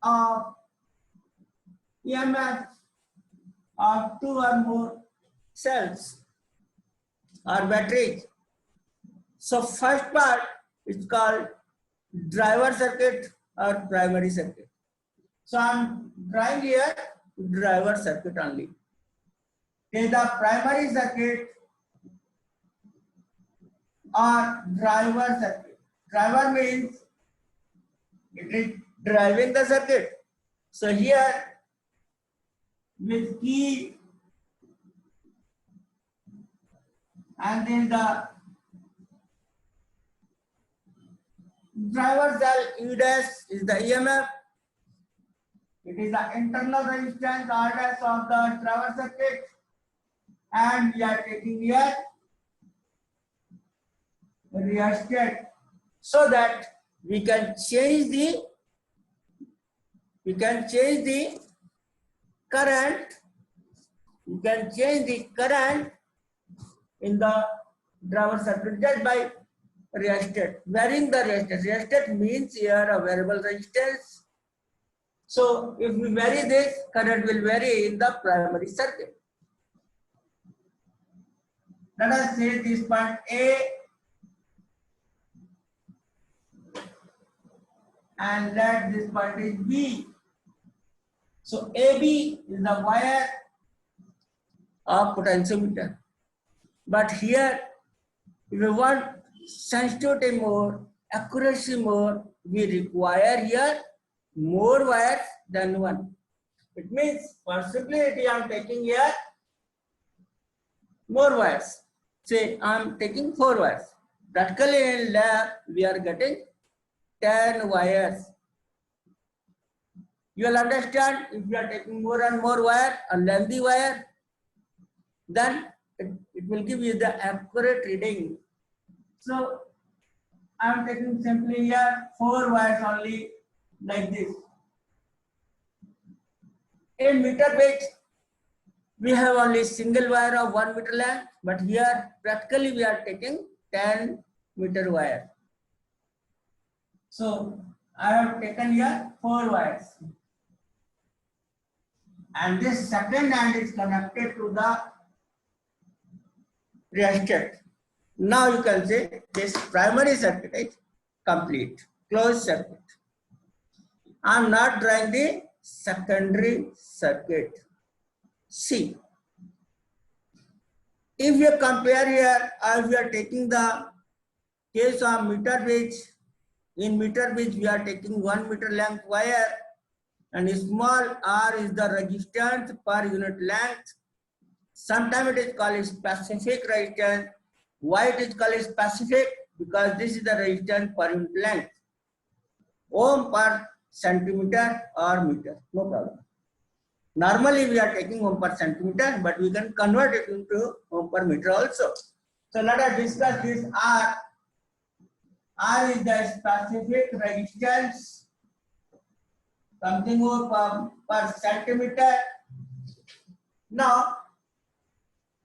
of EMF of two or more cells or batteries. So first part is called driver circuit or primary circuit. So I'm drawing here driver circuit only. In the primary circuit or driver circuit. Driver means it is driving the circuit. So here with key and then the driver cell E dash is the EMF. It is the internal resistance R dash of the driver circuit, and we are taking here rheostat so that we can change the current. You can change the current in the driver circuit just by rheostat. Varying the rheostat. Rheostat means here a variable resistance. So if we vary this, current will vary in the primary circuit. Let us say this point A and let this point is B. So AB is the wire of potentiometer. But here, if we want sensitivity more, accuracy more, we require here more wires than one. It means for simplicity, I am taking here more wires. Say I am taking 4 wires. Practically in lab, we are getting 10 wires. You will understand if you are taking more and more wire, a lengthy wire, then it will give you the accurate reading. So I am taking simply here 4 wires only like this. In meter pitch, we have only single wire of 1 meter length, but here practically we are taking 10 meter wire. So I have taken here 4 wires. And this second end is connected to the rheostat. Now you can say this primary circuit is complete, closed circuit. I am not drawing the secondary circuit. See, if you compare here, if we are taking the case of meter bridge, in meter bridge we are taking 1 meter length wire, and small r is the resistance per unit length. Sometimes it is called specific resistance. Why it is called specific? Because this is the resistance per unit length. Ohm per centimeter or meter, no problem. Normally we are taking ohm per centimeter, but we can convert it into ohm per meter also. So let us discuss this R. R is the specific resistance, something ohm per centimeter. Now,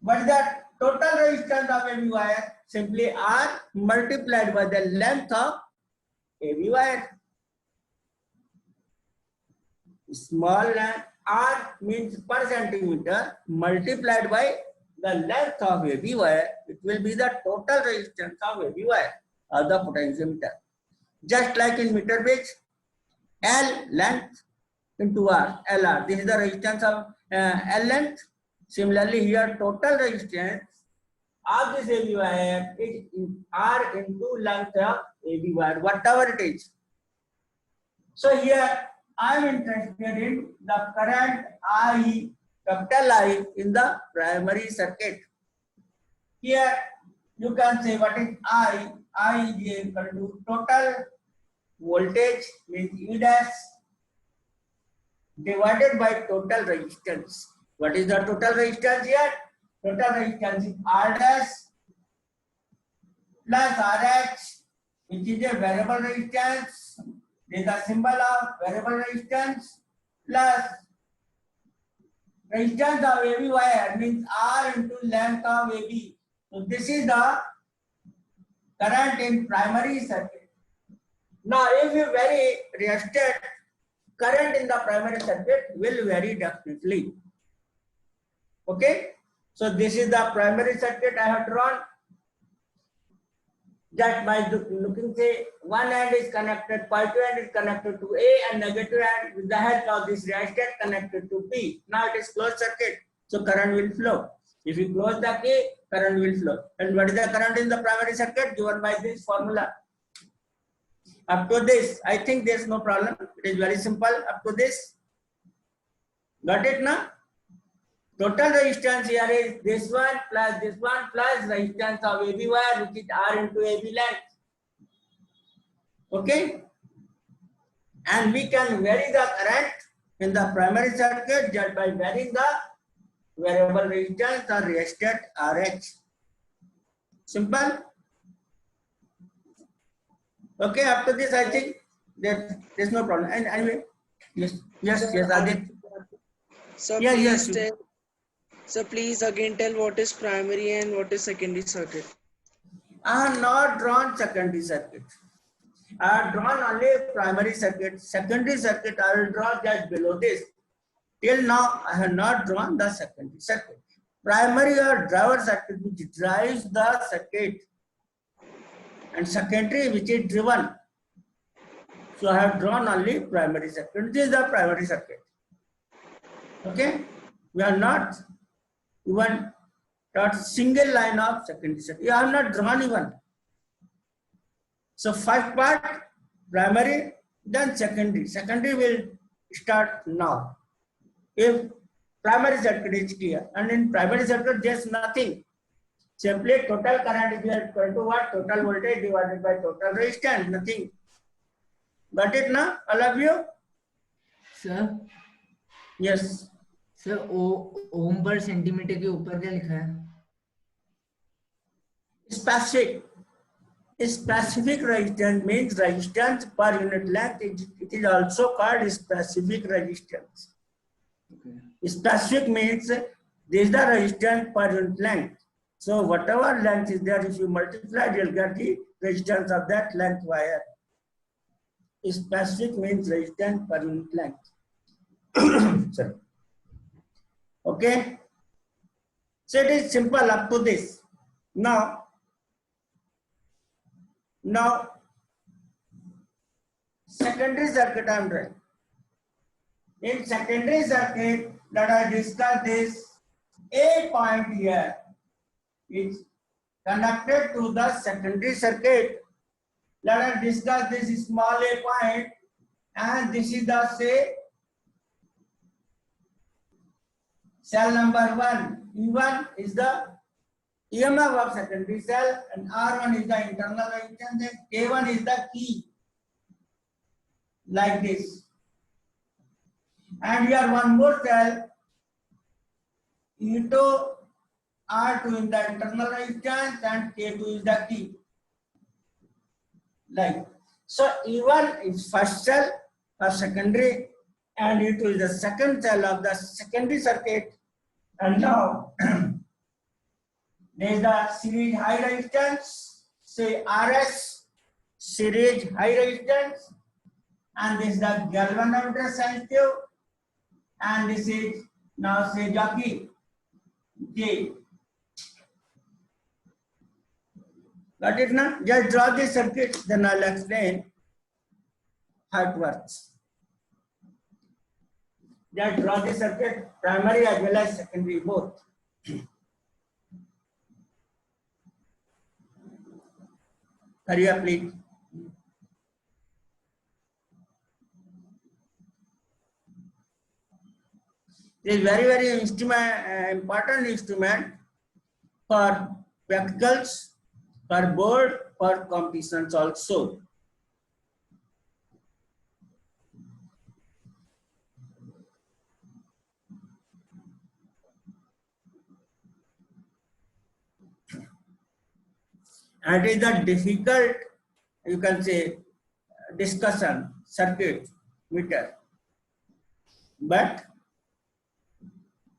what is the total resistance of AB wire? Simply R multiplied by the length of AB wire. Small length R means per centimeter multiplied by the length of AB wire. It will be the total resistance of AB wire or the potentiometer. Just like in meter bridge, L length into R, LR. This is the resistance of L length. Similarly, here total resistance of this AB wire is R into length of AB wire, whatever it is. So here I am interested in the current I, capital I, in the primary circuit. Here you can say what is I. I is equal to total voltage means E dash divided by total resistance. What is the total resistance here? Total resistance is R dash plus RH, which is a variable resistance. This is the symbol of variable resistance plus resistance of AB wire means R into length of AB. So this is the current in primary circuit. Now if you vary rheostat, current in the primary circuit will vary definitely. Okay, so this is the primary circuit I have drawn. That by looking, say, one end is connected, positive end is connected to A, and negative end with the help of this resistor connected to B. Now it is closed circuit, so current will flow. If you close the key, current will flow. And what is the current in the primary circuit? Given by this formula. Up to this, I think there is no problem. It is very simple. Up to this, got it now? Total resistance here is this one plus resistance of AB wire, which is R into AB length. Okay? And we can vary the current in the primary circuit just by varying the variable resistance or resistor RH. Simple? Okay, after this I think that there's no problem. And anyway, yes, Adit. So Yes. So please again tell what is primary and what is secondary circuit. I have not drawn secondary circuit. I have drawn only primary circuit. Secondary circuit I will draw just below this. Till now I have not drawn the secondary circuit. Primary or driver circuit which drives the circuit, and secondary which is driven. So I have drawn only primary circuit. This is the primary circuit. Okay, we are not even got single line of secondary circuit. I have not drawn even. So first part primary, then secondary. Secondary will start now. If primary circuit is clear, and in primary circuit there's nothing. Simply total current is equal to what? Total voltage divided by total resistance. Nothing. Got it now, all of you? Sir Yes. Sir ohm per centimetre के ऊपर क्या लिखा है? Specific resistance means resistance per unit length. It is also called specific resistance. Okay. Specific means this is the resistance per unit length. So whatever length is there, if you multiply, you'll get the resistance of that length wire. Specific means resistance per unit length. Sorry. Okay. So it is simple up to this. Now secondary circuit I am drawing. In secondary circuit, let us discuss this. A point here is connected to the secondary circuit. Let us discuss this small a point, and this is the say cell number 1. E1 is the EMF of secondary cell, and R1 is the internal resistance, and K1 is the key, like this. And here one more cell, E2, R2 is the internal resistance, and K2 is the key. Like so, E1 is first cell of secondary, and E2 is the second cell of the secondary circuit. And now there is the series high resistance, say RS, series high resistance, and this is the galvanometer sensitive, and this is now say jockey J. Got it now? Just draw the circuit, then I'll explain how it works. Just draw the circuit, primary as well as secondary both. Hurry up, please. This is very important instrument for practicals, for board, for competitions also. And it is a difficult, you can say, discussion circuit meter. But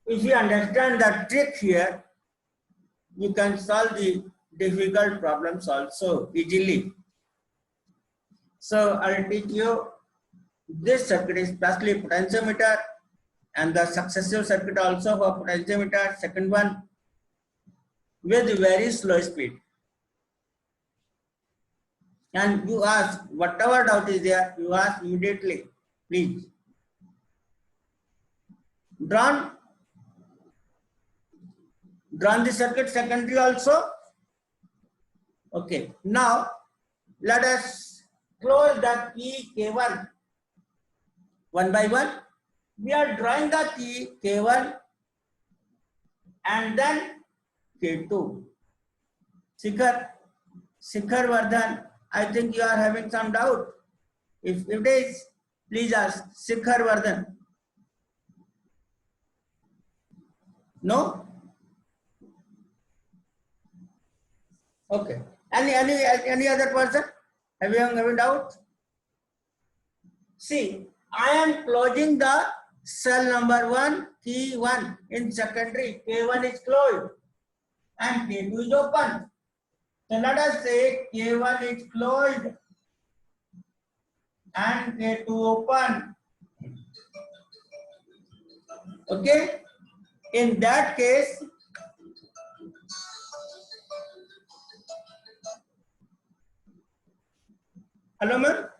if you understand the trick here, you can solve the difficult problems also easily. So I'll teach you this circuit is firstly potentiometer and the successive circuit also for potentiometer, second one with very slow speed. And you ask whatever doubt is there, you ask immediately, please. Drawn the circuit secondary also. Okay, now let us close the key K1 one by one. We are drawing the key K1 and then K2. Shikhar Vardhan, I think you are having some doubt. If it is, please ask Shikhar Vardhan. No? Okay. Any other person having doubt? See, I am closing the cell number 1, key 1 in secondary. K1 is closed and K2 is open. So let us say K1 is closed and K2 open. Okay. In that case, hello ma'am.